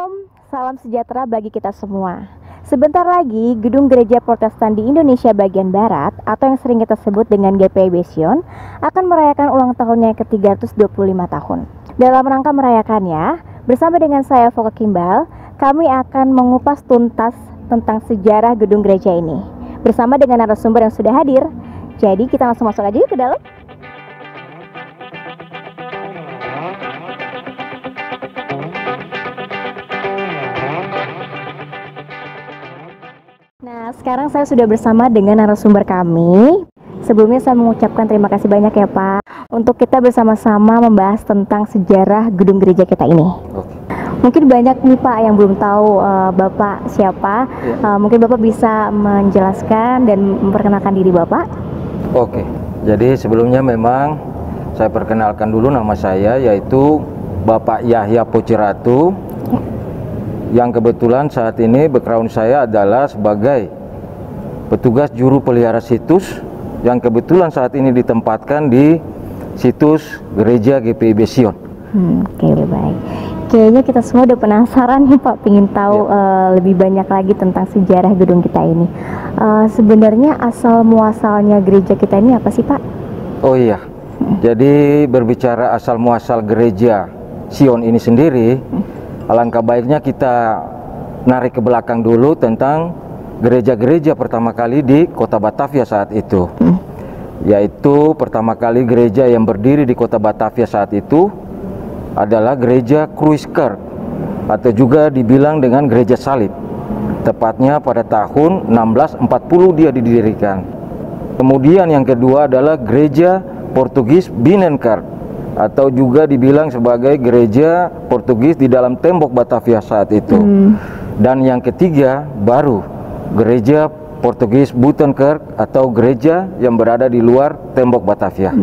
Shalom, salam sejahtera bagi kita semua. Sebentar lagi, Gedung Gereja Protestan di Indonesia bagian Barat atau yang sering kita sebut dengan GPIB Sion akan merayakan ulang tahunnya yang ke-325 tahun. Dalam rangka merayakannya, bersama dengan saya Foka Kimbal, kami akan mengupas tuntas tentang sejarah gedung gereja ini bersama dengan narasumber yang sudah hadir. Jadi kita langsung masuk aja yuk ke dalam. Nah, sekarang saya sudah bersama dengan narasumber kami. Sebelumnya saya mengucapkan terima kasih banyak ya Pak untuk kita bersama-sama membahas tentang sejarah gedung gereja kita ini. Mungkin banyak nih Pak yang belum tahu Bapak siapa. Mungkin Bapak bisa menjelaskan dan memperkenalkan diri Bapak. Oke, jadi sebelumnya memang saya perkenalkan dulu nama saya, yaitu Bapak Yahya Pociratu, yang kebetulan saat ini background saya adalah sebagai petugas juru pelihara situs yang kebetulan saat ini ditempatkan di situs Gereja GPIB Sion. Oke, baik. Kayaknya kita semua udah penasaran nih Pak, pengen tahu lebih banyak lagi tentang sejarah gedung kita ini. Sebenarnya asal muasalnya gereja kita ini apa sih Pak? Oh iya, jadi berbicara asal muasal Gereja Sion ini sendiri, alangkah baiknya kita narik ke belakang dulu tentang gereja-gereja pertama kali di kota Batavia saat itu. Yaitu pertama kali gereja yang berdiri di kota Batavia saat itu adalah gereja Kruiskerk, atau juga dibilang dengan gereja salib. Tepatnya pada tahun 1640 dia didirikan. Kemudian yang kedua adalah gereja Portugis Binnenkerk, atau juga dibilang sebagai gereja Portugis di dalam tembok Batavia saat itu. Dan yang ketiga baru gereja Portugis Buitenkerk, atau gereja yang berada di luar tembok Batavia,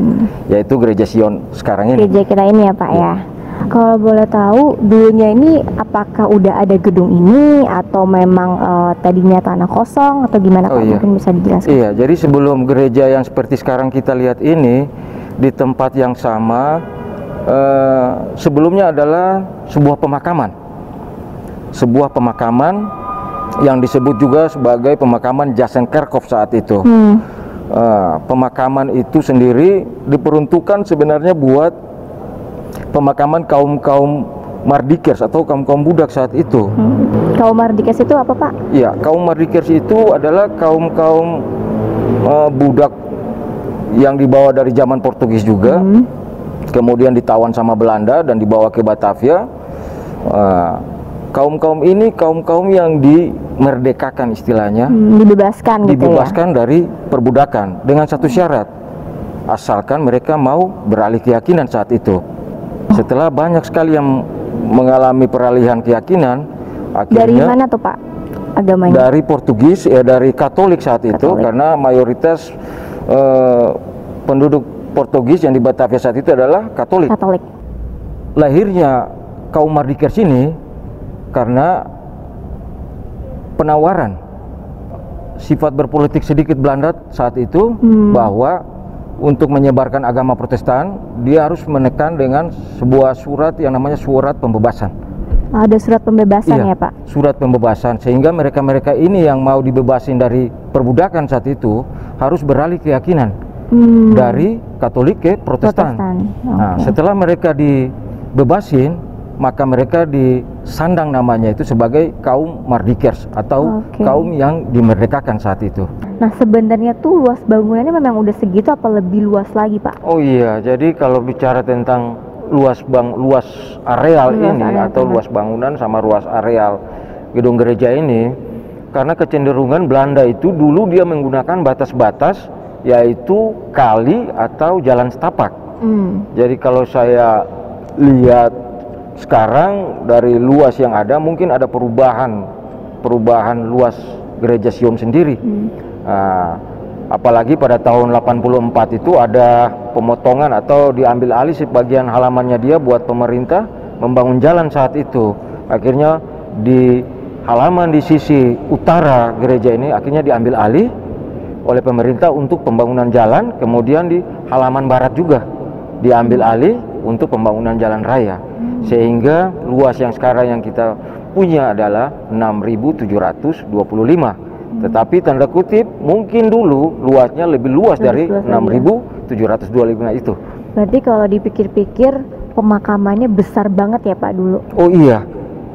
yaitu gereja Sion sekarang ini. Gereja kita ini ya Pak ya. Kalau boleh tahu dulunya ini apakah udah ada gedung ini atau memang tadinya tanah kosong atau gimana Pak? Iya. Mungkin bisa dijelaskan. Iya, jadi sebelum gereja yang seperti sekarang kita lihat ini di tempat yang sama, sebelumnya adalah sebuah pemakaman yang disebut juga sebagai pemakaman Jasenkerkhof saat itu. Pemakaman itu sendiri diperuntukkan sebenarnya buat pemakaman kaum Mardikers atau kaum budak saat itu. Kaum Mardikers itu apa Pak? Ya, kaum Mardikers itu adalah kaum budak yang dibawa dari zaman Portugis juga, kemudian ditawan sama Belanda dan dibawa ke Batavia. Kaum ini kaum yang dimerdekakan istilahnya, dibebaskan dari perbudakan dengan satu syarat, asalkan mereka mau beralih keyakinan saat itu. Setelah banyak sekali yang mengalami peralihan keyakinan, akhirnya dari mana tuh Pak agamanya? Dari Portugis, dari Katolik saat itu, karena mayoritas penduduk Portugis yang di Batavia saat itu adalah Katolik. Lahirnya kaum Mardikers ini karena penawaran sifat berpolitik sedikit Belanda saat itu, bahwa untuk menyebarkan agama Protestan dia harus menekan dengan sebuah surat yang namanya surat pembebasan. Ada surat pembebasan ya Pak? Surat pembebasan, sehingga mereka ini yang mau dibebasin dari perbudakan saat itu harus beralih keyakinan dari Katolik ke Protestan. Nah, setelah mereka dibebasin, maka mereka disandang namanya itu sebagai kaum Mardikers atau kaum yang dimerdekakan saat itu. Nah, sebenarnya tuh luas bangunannya memang udah segitu apa lebih luas lagi Pak? Oh iya, jadi kalau bicara tentang luas areal atau luas bangunan sama luas areal gedung gereja ini, karena kecenderungan Belanda itu dulu dia menggunakan batas-batas, yaitu kali atau jalan setapak. Jadi kalau saya lihat sekarang dari luas yang ada, mungkin ada perubahan luas gereja Sion sendiri. Apalagi pada tahun 84 itu ada pemotongan atau diambil alih sebagian halamannya dia buat pemerintah membangun jalan saat itu. Akhirnya di halaman di sisi utara gereja ini akhirnya diambil alih oleh pemerintah untuk pembangunan jalan, kemudian di halaman barat juga diambil alih untuk pembangunan jalan raya. Sehingga luas yang sekarang yang kita punya adalah 6.725. Tetapi tanda kutip mungkin dulu luasnya lebih luas dari 6.725 itu. Berarti kalau dipikir-pikir pemakamannya besar banget ya Pak dulu. Oh iya.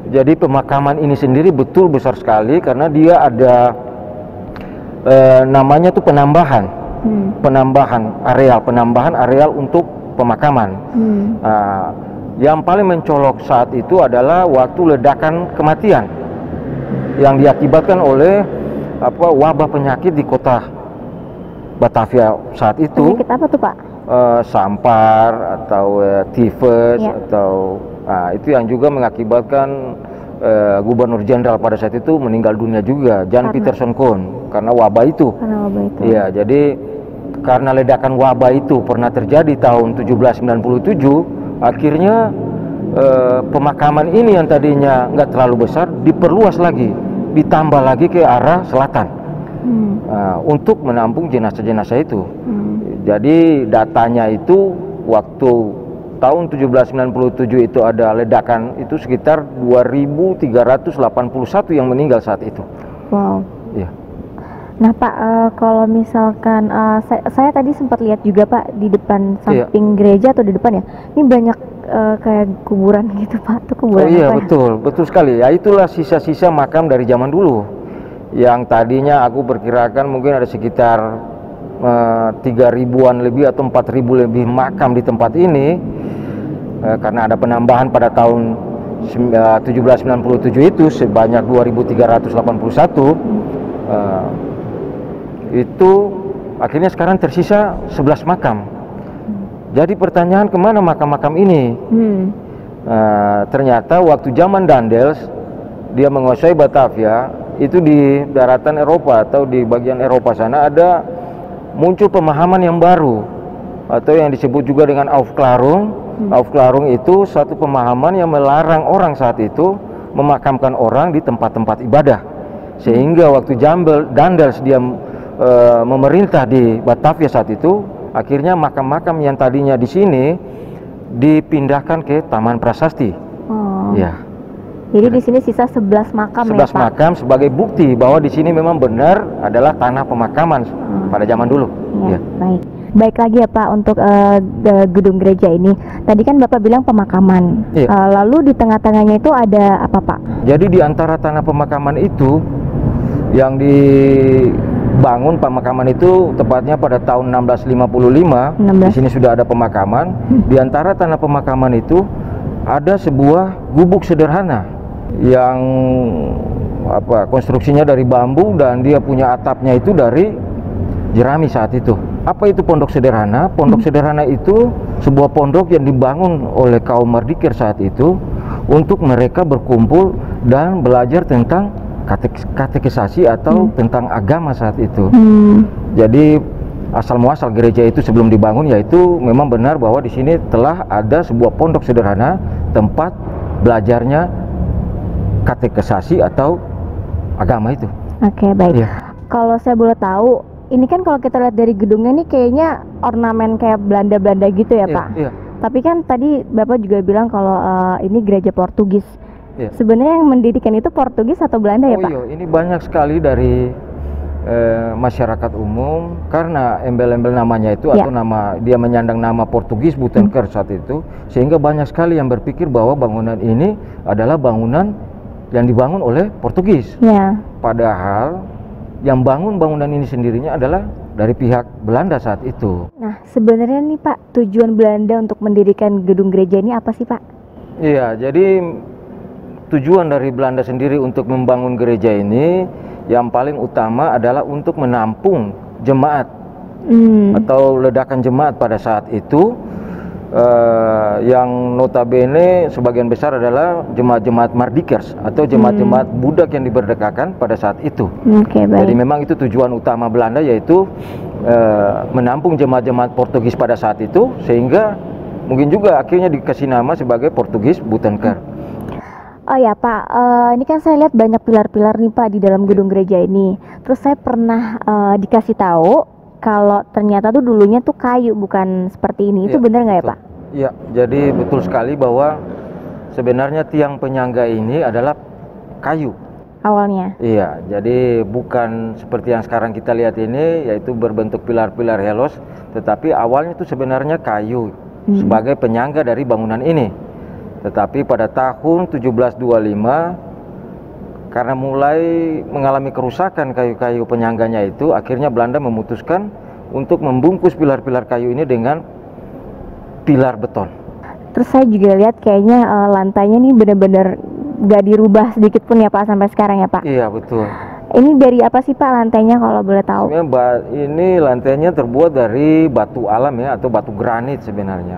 Jadi pemakaman ini sendiri betul besar sekali karena dia ada namanya tuh penambahan areal untuk pemakaman. Yang paling mencolok saat itu adalah waktu ledakan kematian yang diakibatkan oleh wabah penyakit di kota Batavia saat itu. Penyakit apa tuh Pak? Sampar atau tifus atau itu yang juga mengakibatkan Gubernur Jenderal pada saat itu meninggal dunia juga, Jan Pieterszoon Koen, karena wabah itu. Iya, jadi karena ledakan wabah itu pernah terjadi tahun 1797, akhirnya pemakaman ini yang tadinya nggak terlalu besar diperluas lagi, ditambah lagi ke arah selatan untuk menampung jenazah-jenazah itu. Jadi datanya itu waktu tahun 1797 itu ada ledakan itu sekitar 2.381 yang meninggal saat itu. Wow. Ya. Nah Pak, kalau misalkan saya tadi sempat lihat juga Pak di depan samping gereja atau di depan ya, ini banyak kayak kuburan gitu Pak. Itu kuburan iya apa betul sekali. Ya itulah sisa-sisa makam dari zaman dulu. Yang tadinya aku perkirakan mungkin ada sekitar 3.000-an lebih atau 4.000 lebih makam di tempat ini. Karena ada penambahan pada tahun 1797 itu sebanyak 2.381, itu akhirnya sekarang tersisa 11 makam. Jadi pertanyaan kemana makam-makam ini? Ternyata waktu zaman Daendels dia menguasai Batavia, itu di daratan Eropa atau di bagian Eropa sana ada muncul pemahaman yang baru atau yang disebut juga dengan Aufklärung. Aufklärung itu satu pemahaman yang melarang orang saat itu memakamkan orang di tempat-tempat ibadah. Sehingga waktu Daendels dia memerintah di Batavia saat itu, akhirnya makam-makam yang tadinya di sini dipindahkan ke Taman Prasasti. Ya. Jadi di sini sisa 11 makam 11 makam sebagai bukti bahwa di sini memang benar adalah tanah pemakaman pada zaman dulu. Ya. Baik lagi ya Pak untuk gedung gereja ini. Tadi kan Bapak bilang pemakaman. Lalu di tengah-tengahnya itu ada apa Pak? Jadi di antara tanah pemakaman itu yang dibangun pemakaman itu tepatnya pada tahun 1655. Di sini sudah ada pemakaman. Di antara tanah pemakaman itu ada sebuah gubuk sederhana yang konstruksinya dari bambu dan dia punya atapnya itu dari jerami saat itu. Apa itu pondok sederhana? Pondok sederhana itu sebuah pondok yang dibangun oleh kaum Mardiker saat itu untuk mereka berkumpul dan belajar tentang katekisasi atau tentang agama saat itu. Jadi asal muasal gereja itu sebelum dibangun yaitu memang benar bahwa di sini telah ada sebuah pondok sederhana tempat belajarnya katekisasi atau agama itu. Oke, baik. Kalau saya boleh tahu, ini kan kalau kita lihat dari gedungnya nih kayaknya ornamen kayak Belanda-Belanda gitu ya Pak. Tapi kan tadi Bapak juga bilang kalau ini gereja Portugis. Sebenarnya yang mendirikan itu Portugis atau Belanda ya Pak? Iya, ini banyak sekali dari masyarakat umum karena embel-embel namanya itu atau nama dia menyandang nama Portugis Butenker saat itu, sehingga banyak sekali yang berpikir bahwa bangunan ini adalah bangunan yang dibangun oleh Portugis. Padahal yang bangun bangunan ini sendirinya adalah dari pihak Belanda saat itu. Nah, sebenarnya nih Pak, tujuan Belanda untuk mendirikan gedung gereja ini apa sih Pak? Iya, jadi tujuan dari Belanda sendiri untuk membangun gereja ini yang paling utama adalah untuk menampung jemaat atau ledakan jemaat pada saat itu, yang notabene sebagian besar adalah jemaat-jemaat Mardikers atau jemaat-jemaat budak yang diberdekakan pada saat itu. Jadi memang itu tujuan utama Belanda, yaitu menampung jemaat-jemaat Portugis pada saat itu, sehingga mungkin juga akhirnya dikasih nama sebagai Portugis Butenker. Oh ya Pak, ini kan saya lihat banyak pilar-pilar nih Pak di dalam gedung gereja ini. Terus saya pernah dikasih tahu kalau ternyata tuh dulunya tuh kayu, bukan seperti ini. Itu benar nggak ya Pak? Iya, jadi betul sekali bahwa sebenarnya tiang penyangga ini adalah kayu. Awalnya. Iya, jadi bukan seperti yang sekarang kita lihat ini, yaitu berbentuk pilar-pilar helos, tetapi awalnya itu sebenarnya kayu sebagai penyangga dari bangunan ini. Tetapi pada tahun 1725, karena mulai mengalami kerusakan kayu-kayu penyangganya itu, akhirnya Belanda memutuskan untuk membungkus pilar-pilar kayu ini dengan pilar beton. Terus saya juga lihat kayaknya lantainya nih benar-benar gak dirubah sedikit pun ya Pak sampai sekarang ya Pak? Iya, betul. Ini dari apa sih Pak lantainya kalau boleh tahu? Sebenarnya ini lantainya terbuat dari batu alam ya, atau batu granit sebenarnya.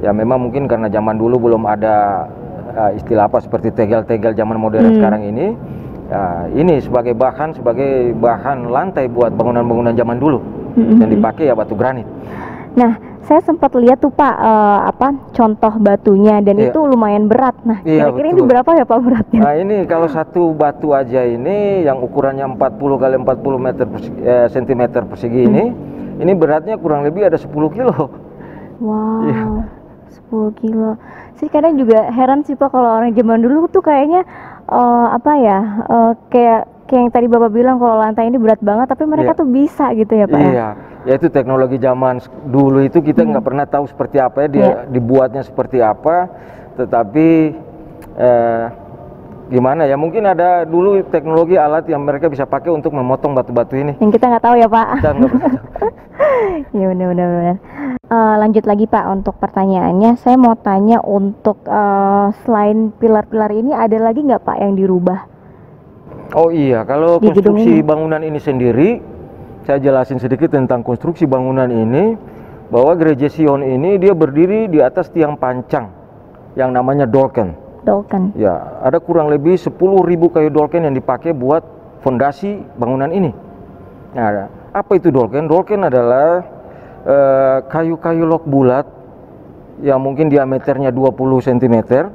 Ya memang mungkin karena zaman dulu belum ada istilah apa seperti tegel-tegel zaman modern sekarang ini. Ya, ini sebagai bahan lantai buat bangunan-bangunan zaman dulu. Yang dipakai ya batu granit. Nah, saya sempat lihat tuh Pak contoh batunya dan itu lumayan berat. Nah, kira-kira ini berapa ya Pak beratnya? Nah, ini kalau satu batu aja ini yang ukurannya 40 kali 40 cm persegi ini beratnya kurang lebih ada 10 kilo. Wow. 10 kilo. Sih kadang juga heran sih Pak kalau orang zaman dulu tuh kayaknya kayak yang tadi Bapak bilang kalau lantai ini berat banget, tapi mereka tuh bisa gitu ya Pak ya? Iya, ya itu teknologi zaman dulu itu kita nggak pernah tahu seperti apa ya, dia dibuatnya seperti apa, tetapi gimana ya, mungkin ada dulu teknologi alat yang mereka bisa pakai untuk memotong batu-batu ini. Yang kita nggak tahu ya Pak? Kita nggak pernah tahu. Ya benar-benar. Lanjut lagi Pak untuk pertanyaannya, saya mau tanya untuk selain pilar-pilar ini ada lagi nggak Pak yang dirubah? Oh iya, kalau konstruksi bangunan ini sendiri, saya jelasin sedikit tentang konstruksi bangunan ini, bahwa Gereja Sion ini dia berdiri di atas tiang pancang yang namanya dolken. Dolken. Ya, ada kurang lebih 10.000 kayu dolken yang dipakai buat fondasi bangunan ini. Nah, apa itu dolken? Dolken adalah kayu-kayu log bulat yang mungkin diameternya 20 cm,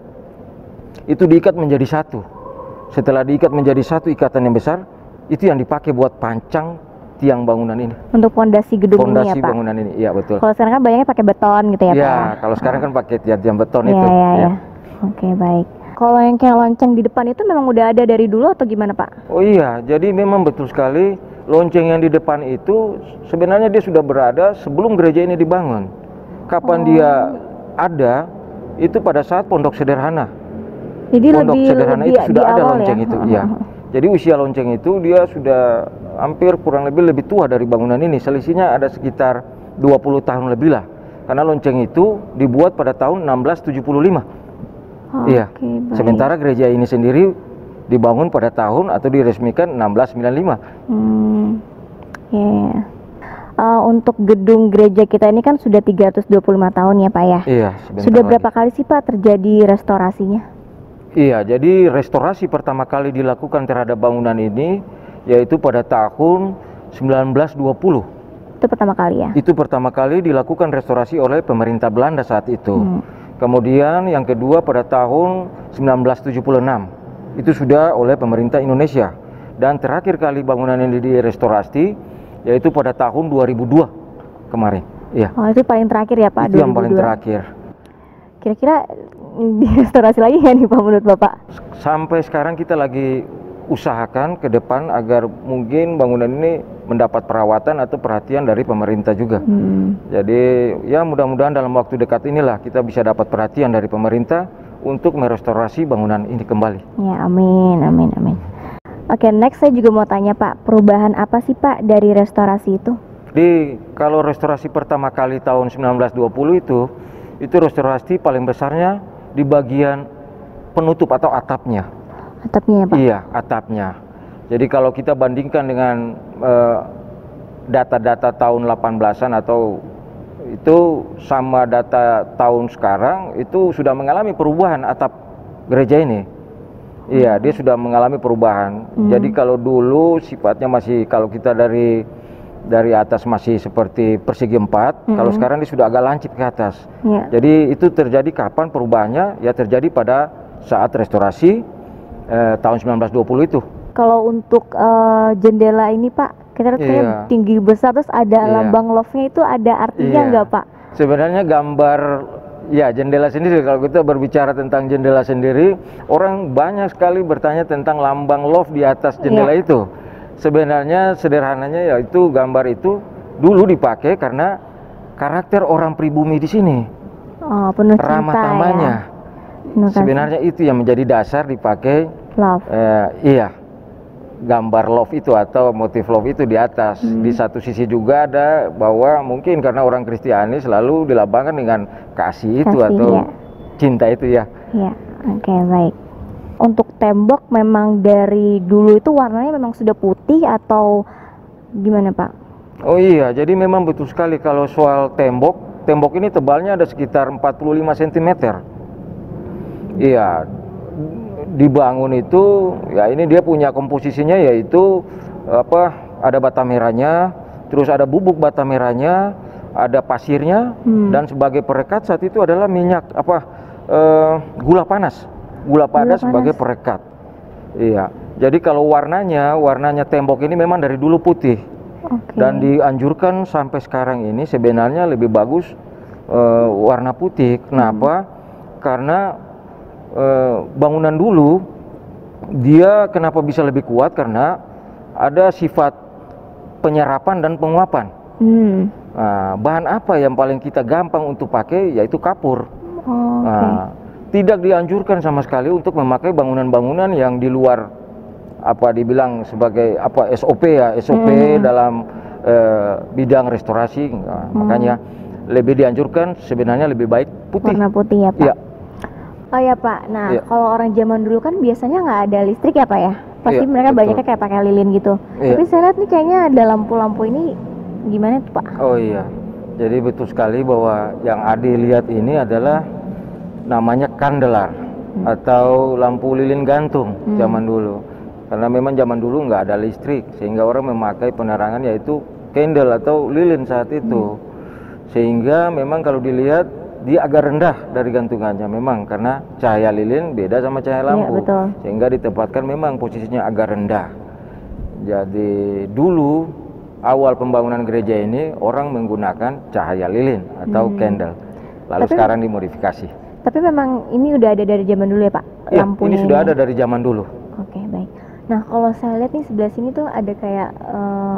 itu diikat menjadi satu. Setelah diikat menjadi satu ikatan yang besar, itu yang dipakai buat pancang tiang bangunan ini. Untuk fondasi gedung ini ya Pak? Fondasi bangunan ini, iya betul. Kalau sekarang kan banyaknya pakai beton gitu ya Pak? Iya, kalau sekarang kan pakai tiang beton itu. Iya. Oke, baik. Kalau yang kayak lonceng di depan itu memang udah ada dari dulu atau gimana Pak? Oh iya, jadi memang betul sekali lonceng yang di depan itu sebenarnya dia sudah berada sebelum gereja ini dibangun. Kapan dia ada, itu pada saat pondok sederhana. Jadi pondok sederhana itu sudah ada lonceng ya? itu, iya. Jadi usia lonceng itu dia sudah hampir kurang lebih tua dari bangunan ini. Selisihnya ada sekitar 20 tahun lebih lah. Karena lonceng itu dibuat pada tahun 1675. Iya. Baik. Sementara gereja ini sendiri dibangun pada tahun atau diresmikan 1695. Untuk gedung gereja kita ini kan sudah 325 tahun ya Pak ya? Iya. Sudah berapa kali sih Pak terjadi restorasinya? Iya, jadi restorasi pertama kali dilakukan terhadap bangunan ini yaitu pada tahun 1920. Itu pertama kali ya? Itu pertama kali dilakukan restorasi oleh pemerintah Belanda saat itu. Kemudian yang kedua pada tahun 1976. Itu sudah oleh pemerintah Indonesia. Dan terakhir kali bangunan ini direstorasi yaitu pada tahun 2002 kemarin. Iya. Oh, itu paling terakhir ya Pak? Itu 2002. Yang paling terakhir. Kira-kira direstorasi lagi ya nih Pak menurut Bapak? Sampai sekarang kita lagi usahakan ke depan agar mungkin bangunan ini mendapat perawatan atau perhatian dari pemerintah juga. Jadi ya mudah-mudahan dalam waktu dekat inilah kita bisa dapat perhatian dari pemerintah untuk merestorasi bangunan ini kembali. Ya, amin. Oke, next saya juga mau tanya Pak, perubahan apa sih Pak dari restorasi itu? Jadi kalau restorasi pertama kali tahun 1920 itu restorasi paling besarnya di bagian penutup atau atapnya. Atapnya ya Pak? Iya, atapnya. Jadi kalau kita bandingkan dengan data-data tahun 18-an atau itu sama data tahun sekarang, itu sudah mengalami perubahan atap gereja ini. Iya, dia sudah mengalami perubahan. Jadi kalau dulu sifatnya masih, kalau kita dari atas masih seperti persegi 4, kalau sekarang dia sudah agak lancip ke atas. Jadi itu terjadi kapan perubahannya? Ya terjadi pada saat restorasi tahun 1920 itu. Kalau untuk jendela ini Pak, kita lihat tinggi besar terus ada lambang love-nya, itu ada artinya nggak Pak? Sebenarnya gambar Ya, jendela sendiri. Kalau kita berbicara tentang jendela sendiri, orang banyak sekali bertanya tentang lambang love di atas jendela itu. Sebenarnya sederhananya yaitu gambar itu dulu dipakai karena karakter orang pribumi di sini. Oh, penuh cinta Ramah tamahnya. Penuh kasih. Sebenarnya itu yang menjadi dasar dipakai Love. iya. Gambar love itu atau motif love itu di atas. Di satu sisi juga ada bahwa mungkin karena orang Kristiani selalu dilambangkan dengan kasih itu atau cinta itu ya. Iya, oke, baik. Untuk tembok memang dari dulu itu warnanya memang sudah putih atau gimana, Pak? Oh iya, jadi memang betul sekali kalau soal tembok ini tebalnya ada sekitar 45 cm. Iya, dibangun itu ya ini dia punya komposisinya yaitu ada bata merahnya, terus ada bubuk bata merahnya, ada pasirnya, dan sebagai perekat saat itu adalah minyak gula panas sebagai perekat. Iya, jadi kalau warnanya tembok ini memang dari dulu putih. Dan dianjurkan sampai sekarang ini sebenarnya lebih bagus warna putih. Kenapa? Karena bangunan dulu dia kenapa bisa lebih kuat karena ada sifat penyerapan dan penguapan. Nah, bahan apa yang paling kita gampang untuk pakai yaitu kapur. Tidak dianjurkan sama sekali untuk memakai bangunan-bangunan yang di luar dibilang sebagai SOP dalam bidang restorasi. Makanya lebih dianjurkan sebenarnya lebih baik putih. Warna putih ya, Pak. Ya. Oh ya, Pak. Nah, kalau orang zaman dulu kan biasanya nggak ada listrik ya, Pak ya? Pasti mereka banyaknya kayak pakai lilin gitu. Tapi saya lihat nih kayaknya ada lampu-lampu ini gimana tuh, Pak? Oh iya. Jadi betul sekali bahwa yang Adi lihat ini adalah namanya kandelar atau lampu lilin gantung zaman dulu. Karena memang zaman dulu nggak ada listrik sehingga orang memakai penerangan yaitu candle atau lilin saat itu. Sehingga memang kalau dilihat dia agak rendah dari gantungannya memang karena cahaya lilin beda sama cahaya lampu, sehingga ditempatkan memang posisinya agak rendah. Jadi dulu awal pembangunan gereja ini orang menggunakan cahaya lilin atau candle, lalu sekarang dimodifikasi. Tapi memang ini udah ada dari zaman dulu ya, Pak? Lampunya ini sudah ada dari zaman dulu. Oke, baik. Nah, kalau saya lihat nih sebelah sini tuh ada kayak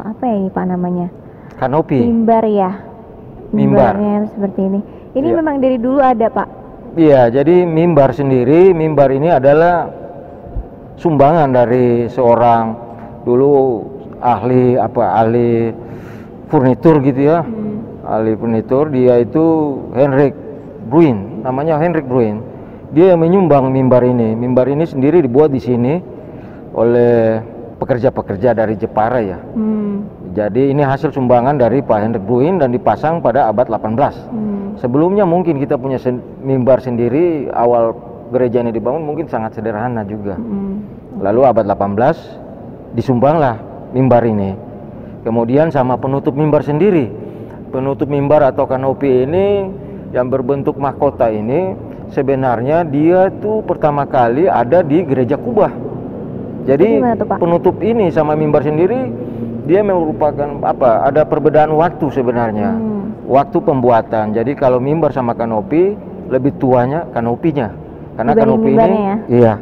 apa ya ini Pak namanya? Kanopi. Mimbar ya. Mimbarnya seperti ini. Ini memang dari dulu ada, Pak? Iya, jadi mimbar ini adalah sumbangan dari seorang dulu ahli furnitur gitu ya. Ahli furnitur, dia itu Henrik Bruin, namanya Henrik Bruin. Dia yang menyumbang mimbar ini. Mimbar ini sendiri dibuat di sini oleh pekerja-pekerja dari Jepara ya. Jadi ini hasil sumbangan dari Pak Henrik Bruin dan dipasang pada abad 18. Sebelumnya mungkin kita punya mimbar sendiri, awal gereja ini dibangun mungkin sangat sederhana juga. Lalu abad 18 disumbanglah mimbar ini. Kemudian sama penutup mimbar sendiri. Penutup mimbar atau kanopi ini yang berbentuk mahkota ini sebenarnya dia tuh pertama kali ada di gereja Kubah. Jadi penutup ini sama mimbar sendiri dia merupakan ada perbedaan waktu sebenarnya. Waktu pembuatan. Jadi kalau mimbar sama kanopi lebih tuanya kanopinya. Karena kanopi ini iya.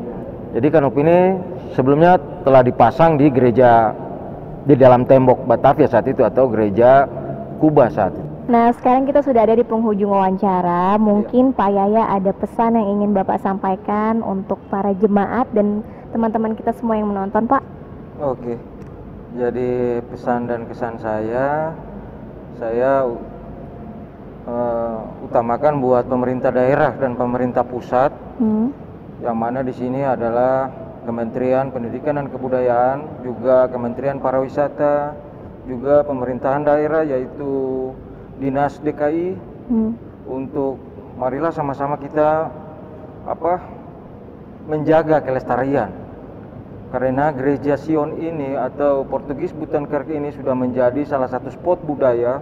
Jadi kanopi ini sebelumnya telah dipasang di gereja di dalam tembok Batavia saat itu atau gereja Kubah saat itu. Nah, sekarang kita sudah ada di penghujung wawancara. Mungkin Pak Yaya ada pesan yang ingin Bapak sampaikan untuk para jemaat dan teman-teman kita semua yang menonton, Pak. Oke. Jadi pesan dan kesan saya utamakan buat pemerintah daerah dan pemerintah pusat, yang mana di sini adalah Kementerian Pendidikan dan Kebudayaan, juga Kementerian Pariwisata, juga pemerintahan daerah yaitu Dinas DKI, untuk marilah sama-sama kita menjaga kelestarian. Karena gereja Sion ini atau Portugis Butankerk ini sudah menjadi salah satu spot budaya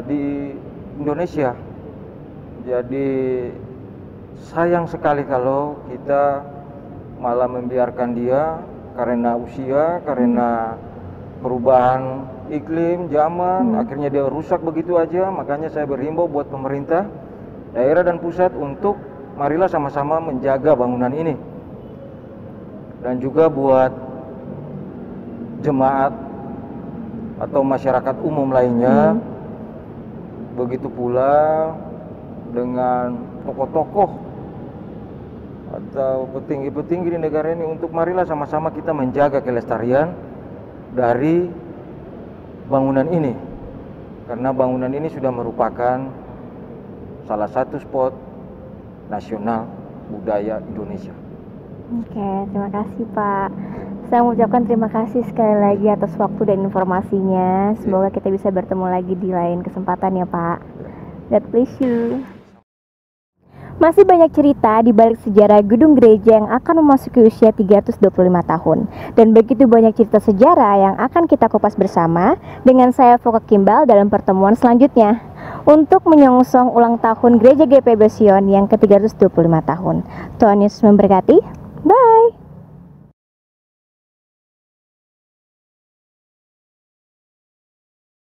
di Indonesia. Jadi sayang sekali kalau kita malah membiarkan dia karena usia, karena perubahan iklim, zaman, akhirnya dia rusak begitu aja. Makanya saya berhimbau buat pemerintah daerah dan pusat untuk marilah sama-sama menjaga bangunan ini. Dan juga buat jemaat atau masyarakat umum lainnya, begitu pula dengan tokoh-tokoh atau petinggi-petinggi di negara ini, untuk marilah sama-sama kita menjaga kelestarian dari bangunan ini, karena bangunan ini sudah merupakan salah satu spot nasional budaya Indonesia. Oke, terima kasih Pak. Saya mengucapkan terima kasih sekali lagi atas waktu dan informasinya. Semoga kita bisa bertemu lagi di lain kesempatan ya Pak. God bless you. Masih banyak cerita di balik sejarah gedung gereja yang akan memasuki usia 325 tahun. Dan begitu banyak cerita sejarah yang akan kita kupas bersama dengan saya Foka Kimbal dalam pertemuan selanjutnya untuk menyongsong ulang tahun Gereja GPIB Sion yang ke-325 tahun. Tuhan Yesus memberkati. Bye.